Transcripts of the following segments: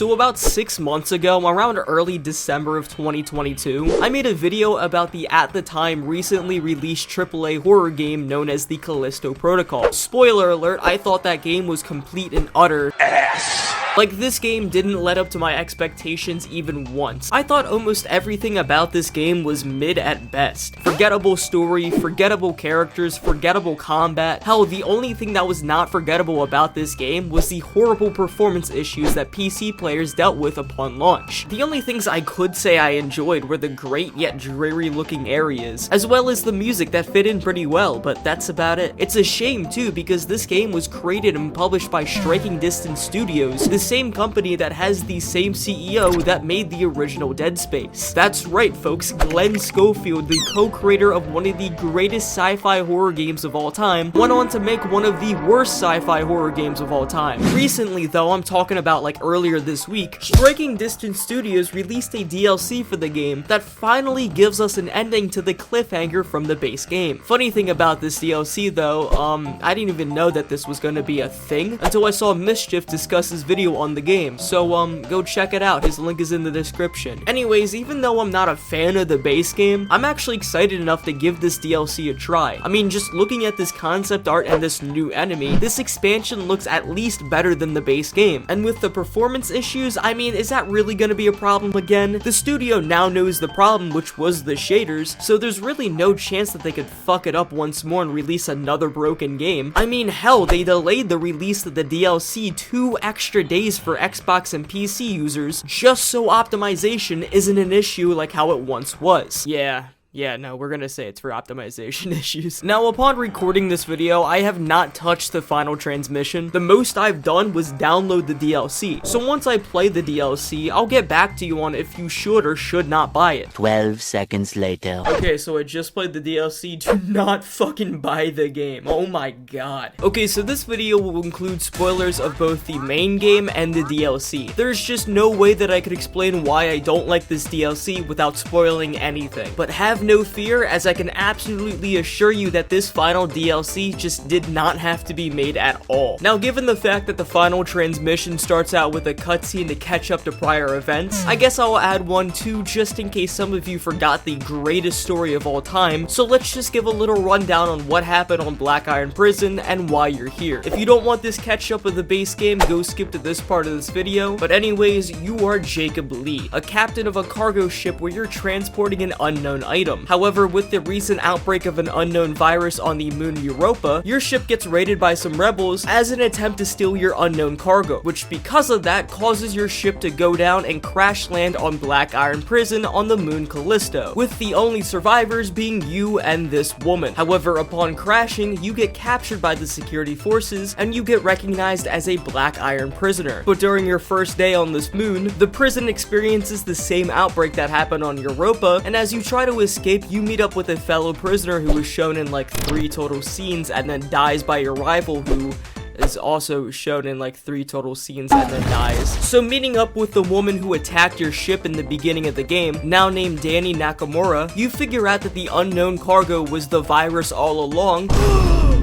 So about 6 months ago, around early December of 2022, I made a video about the at the time recently released AAA horror game known as the Midlisto Protocol. Spoiler alert, I thought that game was complete and utter ass. Like, this game didn't let up to my expectations even once. I thought almost everything about this game was mid at best. Forgettable story, forgettable characters, forgettable combat. Hell, the only thing that was not forgettable about this game was the horrible performance issues that PC players dealt with upon launch. The only things I could say I enjoyed were the great yet dreary looking areas, as well as the music that fit in pretty well, but that's about it. It's a shame too, because this game was created and published by Striking Distance Studios, the same company that has the same CEO that made the original Dead Space. That's right folks, Glenn Schofield, the co-creator of one of the greatest sci-fi horror games of all time, went on to make one of the worst sci-fi horror games of all time. Recently though, I'm talking about like earlier this week, Striking Distance Studios released a DLC for the game that finally gives us an ending to the cliffhanger from the base game. Funny thing about this DLC though, I didn't even know that this was gonna be a thing until I saw Mischief discuss his video on the game, so go check it out, his link is in the description. Anyways, even though I'm not a fan of the base game, I'm actually excited enough to give this DLC a try. I mean, just looking at this concept art and this new enemy, this expansion looks at least better than the base game. And with the performance issues, I mean, is that really gonna be a problem again? The studio now knows the problem, which was the shaders, so there's really no chance that they could fuck it up once more and release another broken game. I mean, hell, they delayed the release of the DLC 2 extra days for Xbox and PC users just so optimization isn't an issue like how it once was. Yeah, no, we're gonna say it's for optimization issues. Now, upon recording this video, I have not touched the final transmission. The most I've done was download the DLC. So once I play the DLC, I'll get back to you on if you should or should not buy it. 12 seconds later. Okay, so I just played the DLC. Do not fucking buy the game. Oh my god. Okay, so this video will include spoilers of both the main game and the DLC. There's just no way that I could explain why I don't like this DLC without spoiling anything. But have no fear, as I can absolutely assure you that this final DLC just did not have to be made at all. Now, given the fact that the final transmission starts out with a cutscene to catch up to prior events, I guess I'll add one too, just in case some of you forgot the greatest story of all time. So let's just give a little rundown on what happened on Black Iron Prison and why you're here. If you don't want this catch up of the base game, go skip to this part of this video. But anyways, you are Jacob Lee, a captain of a cargo ship where you're transporting an unknown item. However, with the recent outbreak of an unknown virus on the moon Europa, your ship gets raided by some rebels as an attempt to steal your unknown cargo, which because of that causes your ship to go down and crash land on Black Iron Prison on the moon Callisto, with the only survivors being you and this woman. However, upon crashing, you get captured by the security forces and you get recognized as a Black Iron prisoner. But during your first day on this moon, the prison experiences the same outbreak that happened on Europa, and as you try to escape, you meet up with a fellow prisoner who is shown in like 3 total scenes and then dies by your rival, who is also shown in like 3 total scenes and then dies. So meeting up with the woman who attacked your ship in the beginning of the game, now named Danny Nakamura, you figure out that the unknown cargo was the virus all along,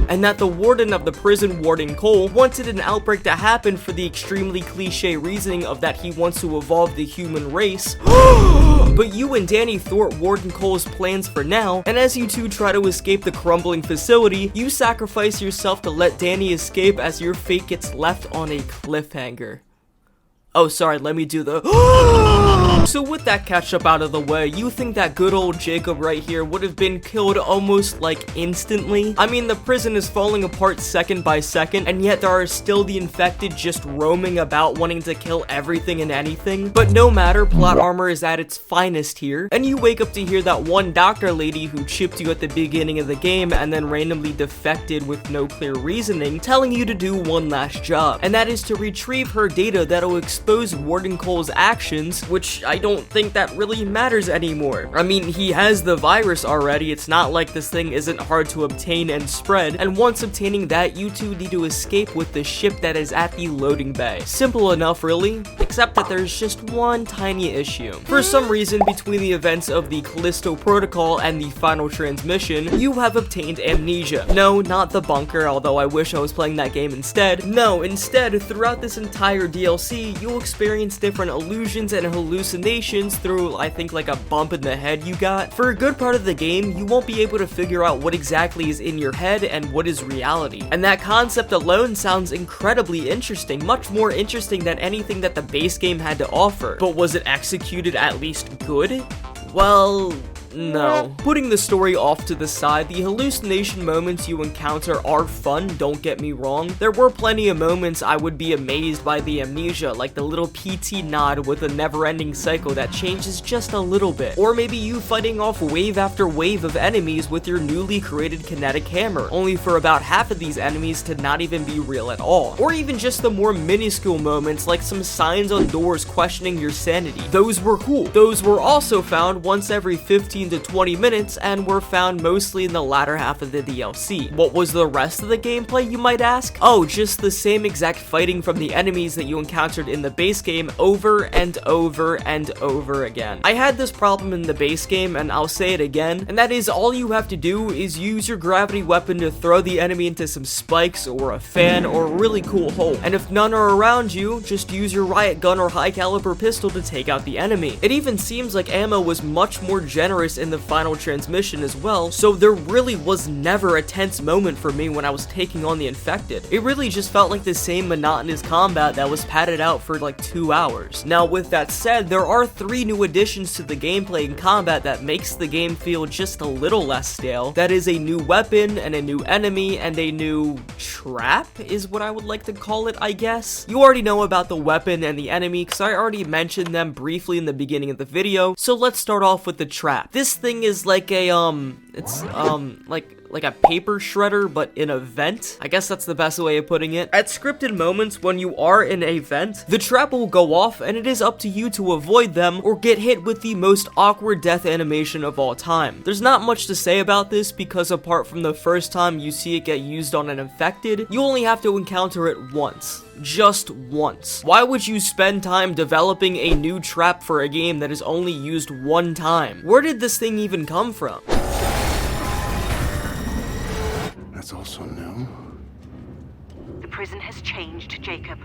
and that the warden of the prison, Warden Cole, wanted an outbreak to happen for the extremely cliche reasoning of that he wants to evolve the human race. But you and Danny thwart Warden Cole's plans for now, and as you two try to escape the crumbling facility, you sacrifice yourself to let Danny escape as your fate gets left on a cliffhanger. Oh, sorry, let me do the So with that catch up out of the way, you think that good old Jacob right here would have been killed almost like instantly? I mean, the prison is falling apart second by second, and yet there are still the infected just roaming about wanting to kill everything and anything. But no matter, plot armor is at its finest here, and you wake up to hear that one doctor lady who chipped you at the beginning of the game and then randomly defected with no clear reasoning, telling you to do one last job, and that is to retrieve her data that'll expose Warden Cole's actions, which I don't think that really matters anymore. I mean, he has the virus already, it's not like this thing isn't hard to obtain and spread, and once obtaining that, you two need to escape with the ship that is at the loading bay. Simple enough, really, except that there's just one tiny issue. For some reason, between the events of the Callisto Protocol and the final transmission, you have obtained amnesia. No, not the bunker, although I wish I was playing that game instead. No, instead, throughout this entire DLC, you you'll experience different illusions and hallucinations through, I think, like a bump in the head you got. For a good part of the game, you won't be able to figure out what exactly is in your head and what is reality. And that concept alone sounds incredibly interesting, much more interesting than anything that the base game had to offer. But was it executed at least good? Well, no. Putting the story off to the side, the hallucination moments you encounter are fun, don't get me wrong. There were plenty of moments I would be amazed by the amnesia, like the little PT nod with a never-ending cycle that changes just a little bit. Or maybe you fighting off wave after wave of enemies with your newly created kinetic hammer, only for about half of these enemies to not even be real at all. Or even just the more minuscule moments like some signs on doors questioning your sanity. Those were cool. Those were also found once every 15 to 20 minutes and were found mostly in the latter half of the DLC. What was the rest of the gameplay, you might ask? Oh, just the same exact fighting from the enemies that you encountered in the base game over and over and over again. I had this problem in the base game, and I'll say it again, and that is all you have to do is use your gravity weapon to throw the enemy into some spikes or a fan or a really cool hole. And if none are around you, just use your riot gun or high caliber pistol to take out the enemy. It even seems like ammo was much more generous in the final transmission as well, so there really was never a tense moment for me when I was taking on the infected. It really just felt like the same monotonous combat that was padded out for like 2 hours. Now with that said, there are 3 new additions to the gameplay and combat that makes the game feel just a little less stale. That is a new weapon and a new enemy and a new trap is what I would like to call it, I guess. You already know about the weapon and the enemy because I already mentioned them briefly in the beginning of the video, so let's start off with the trap. This thing is like a, it's, like a paper shredder, but in a vent. I guess that's the best way of putting it. At scripted moments, when you are in a vent, the trap will go off, and it is up to you to avoid them or get hit with the most awkward death animation of all time. There's not much to say about this because apart from the first time you see it get used on an infected, you only have to encounter it once. Just once. Why would you spend time developing a new trap for a game that is only used one time? Where did this thing even come from? That's also new. The prison has changed, Jacob.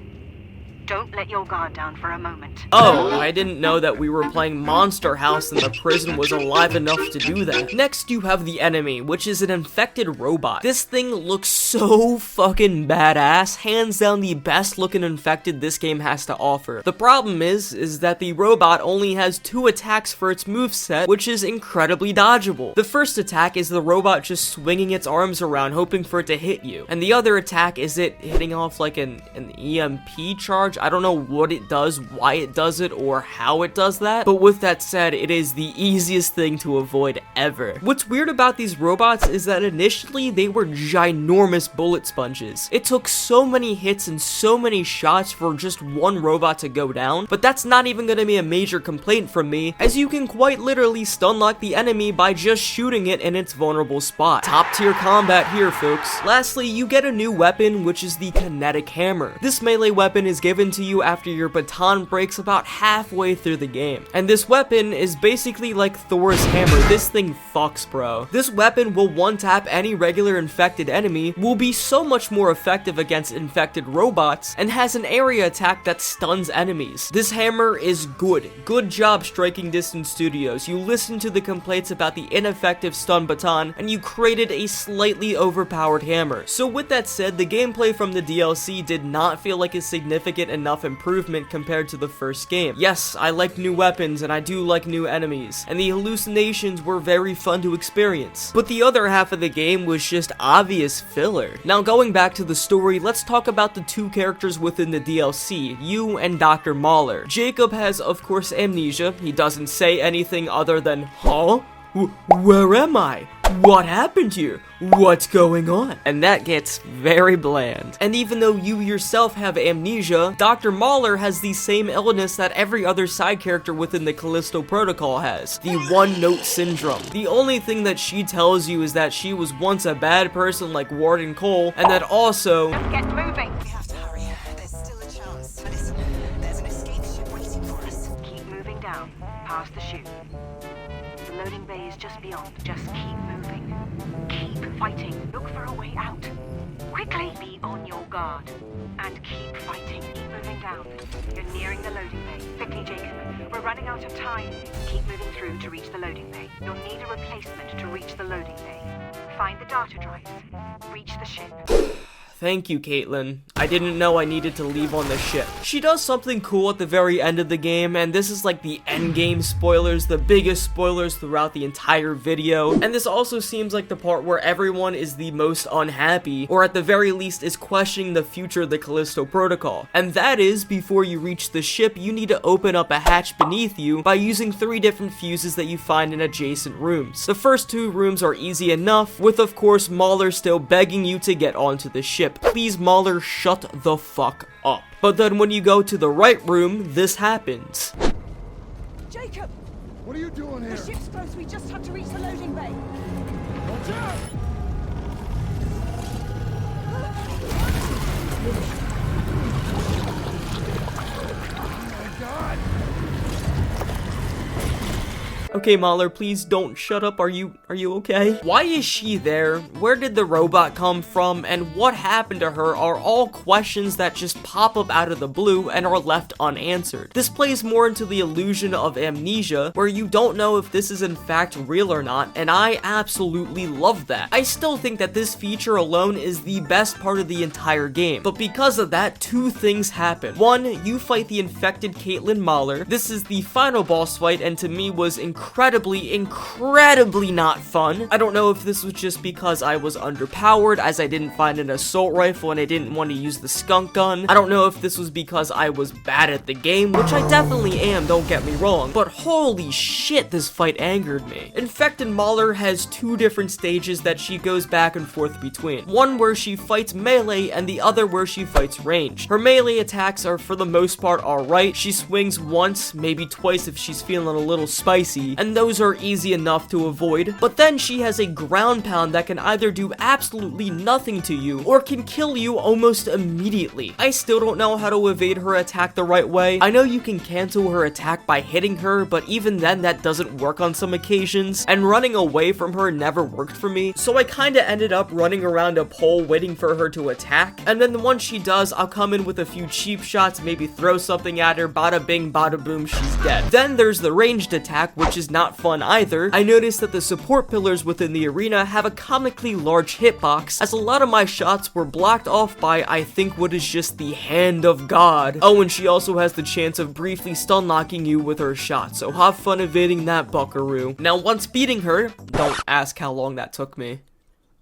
Don't let your guard down for a moment. Oh, I didn't know that we were playing Monster House and the prison was alive enough to do that. Next, you have the enemy, which is an infected robot. This thing looks so fucking badass, hands down the best looking infected this game has to offer. The problem is that the robot only has 2 attacks for its moveset, which is incredibly dodgeable. The first attack is the robot just swinging its arms around hoping for it to hit you, and the other attack is it hitting off like an EMP charge. I don't know what it does, why it does it, or how it does that, but with that said, it is the easiest thing to avoid ever. What's weird about these robots is that initially they were ginormous bullet sponges. It took so many hits and so many shots for just one robot to go down, but that's not even gonna be a major complaint from me, as you can quite literally stun lock the enemy by just shooting it in its vulnerable spot. Top tier combat here, folks. Lastly, you get a new weapon, which is the kinetic hammer. This melee weapon is given to you after your baton breaks about halfway through the game. And this weapon is basically like Thor's hammer. This thing fucks, bro. This weapon will one-tap any regular infected enemy, will be so much more effective against infected robots, and has an area attack that stuns enemies. This hammer is good. Good job, Striking Distance Studios. You listened to the complaints about the ineffective stun baton, and you created a slightly overpowered hammer. So with that said, the gameplay from the DLC did not feel like a significant enough improvement compared to the first game. Yes, I like new weapons and I do like new enemies, and the hallucinations were very fun to experience. But the other half of the game was just obvious filler. Now going back to the story, let's talk about the 2 characters within the DLC, you and Dr. Mahler. Jacob has, of course, amnesia. He doesn't say anything other than, huh? Where am I? What happened here? What's going on? And that gets very bland. And even though you yourself have amnesia, Dr. Mahler has the same illness that every other side character within the Midlisto Protocol has, the one-note syndrome. The only thing that she tells you is that she was once a bad person like Warden Cole, and that also... Get moving! We have to hurry. There's still a chance. Listen, there's an escape ship waiting for us. Keep moving down, past the chute. The loading bay is just beyond. Just keep moving. Keep fighting. Look for a way out. Quick! Quickly, be on your guard. And keep fighting. Keep moving down. You're nearing the loading bay. Quickly, Jacob. We're running out of time. Keep moving through to reach the loading bay. You'll need a replacement to reach the loading bay. Find the data drives. Reach the ship. Thank you, Caitlin. I didn't know I needed to leave on the ship. She does something cool at the very end of the game, and this is like the endgame spoilers, the biggest spoilers throughout the entire video. And this also seems like the part where everyone is the most unhappy, or at the very least is questioning the future of the Callisto Protocol. And that is, before you reach the ship, you need to open up a hatch beneath you by using 3 different fuses that you find in adjacent rooms. The first 2 rooms are easy enough, with of course Mahler still begging you to get onto the ship. Please, Mahler, shut the fuck up. But then when you go to the right room, this happens. Jacob! What are you doing here? The ship's close. We just have to reach the loading bay. Watch out! Oh my God! Okay, Mahler, please don't shut up. Are you okay? Why is she there? Where did the robot come from? And what happened to her are all questions that just pop up out of the blue and are left unanswered. This plays more into the illusion of amnesia, where you don't know if this is in fact real or not, and I absolutely love that. I still think that this feature alone is the best part of the entire game, but because of that, 2 things happen. 1, you fight the infected Caitlin Mahler. This is the final boss fight, and to me was incredibly not fun. I don't know if this was just because I was underpowered, as I didn't find an assault rifle and I didn't want to use the skunk gun. I don't know if this was because I was bad at the game, which I definitely am, don't get me wrong, but holy shit, this fight angered me. Infected Mahler has 2 different stages that she goes back and forth between. One where she fights melee and the other where she fights range. Her melee attacks are for the most part alright. She swings once, maybe twice if she's feeling a little spicy, and those are easy enough to avoid. But then she has a ground pound that can either do absolutely nothing to you or can kill you almost immediately. I still don't know how to evade her attack the right way. I know you can cancel her attack by hitting her, but even then that doesn't work on some occasions, and running away from her never worked for me, so I kinda ended up running around a pole waiting for her to attack, and then once she does, I'll come in with a few cheap shots, maybe throw something at her, bada bing bada boom, she's dead. Then there's the ranged attack, which is not fun either. I noticed that the support pillars within the arena have a comically large hitbox, as a lot of my shots were blocked off by, I think, what is just the hand of God. Oh, and she also has the chance of briefly stun locking you with her shot, so have fun evading that, buckaroo. Now, once beating her, don't ask how long that took me.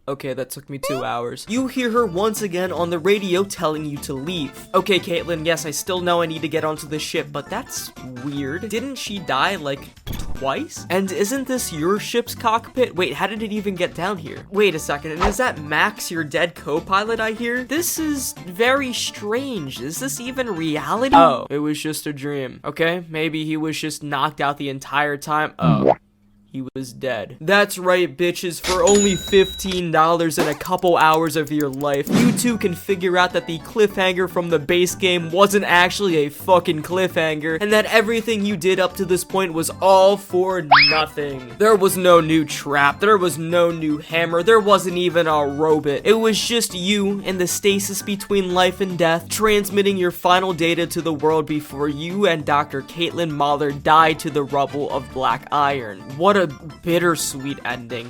Okay, that took me 2 hours. You hear her once again on the radio telling you to leave. Okay, Caitlin, yes, I still know I need to get onto the ship, but that's weird. Didn't she die, like, twice? And isn't this your ship's cockpit? Wait, how did it even get down here? Wait a second, and is that Max, your dead co-pilot, I hear? This is very strange. Is this even reality? Oh, it was just a dream. Okay, maybe he was just knocked out the entire time. Oh. He was dead. That's right, bitches. For only $15 and a couple hours of your life, you two can figure out that the cliffhanger from the base game wasn't actually a fucking cliffhanger, and that everything you did up to this point was all for nothing. There was no new trap, there was no new hammer, there wasn't even a robot. It was just you in the stasis between life and death, transmitting your final data to the world before you and Dr. Caitlin Mahler died to the rubble of Black Iron. What a bittersweet ending.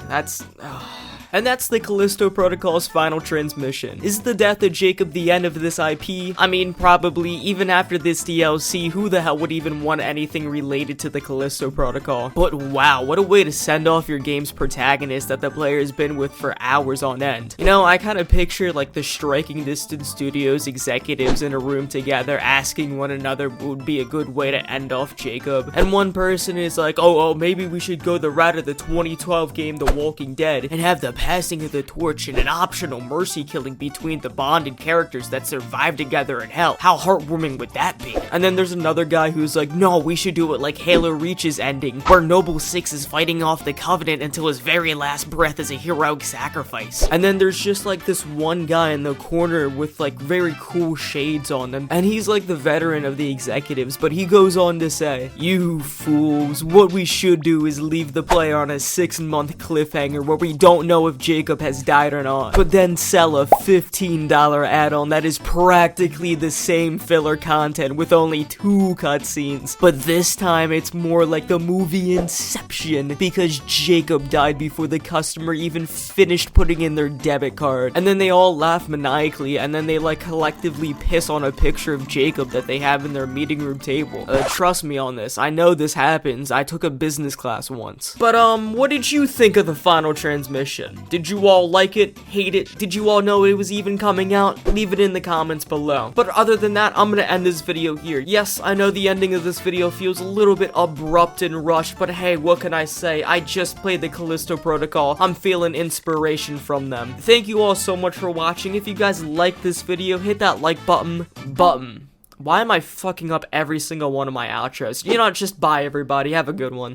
And that's the Callisto Protocol's final transmission. Is the death of Jacob the end of this IP? I mean, probably. Even after this DLC, who the hell would even want anything related to the Callisto Protocol? But wow, what a way to send off your game's protagonist that the player has been with for hours on end. You know, I kind of picture like the Striking Distance Studios executives in a room together asking one another what would be a good way to end off Jacob. And one person is like, oh, maybe we should go the route of the 2012 game The Walking Dead and have the passing of the torch and an optional mercy killing between the bonded characters that survived together in hell. How heartwarming would that be? And then there's another guy who's like, no, we should do it like Halo Reach's ending, where Noble Six is fighting off the Covenant until his very last breath as a heroic sacrifice. And then there's just like this one guy in the corner with like very cool shades on them, and he's like the veteran of the executives, but he goes on to say, you fools, what we should do is leave the player on a 6-month cliffhanger where we don't know if Jacob has died or not, but then sell a $15 add-on that is practically the same filler content with only 2 cutscenes. But this time it's more like the movie Inception, because Jacob died before the customer even finished putting in their debit card. And then they all laugh maniacally, and then they like collectively piss on a picture of Jacob that they have in their meeting room table. Trust me on this, I know this happens. I took a business class once. But what did you think of the final transmission? Did you all like it? Hate it? Did you all know it was even coming out? Leave it in the comments below. But other than that, I'm gonna end this video here. Yes, I know the ending of this video feels a little bit abrupt and rushed, but hey, what can I say? I just played the Callisto Protocol. I'm feeling inspiration from them. Thank you all so much for watching. If you guys like this video, hit that like button. Why am I fucking up every single one of my outros? You know, just bye everybody. Have a good one.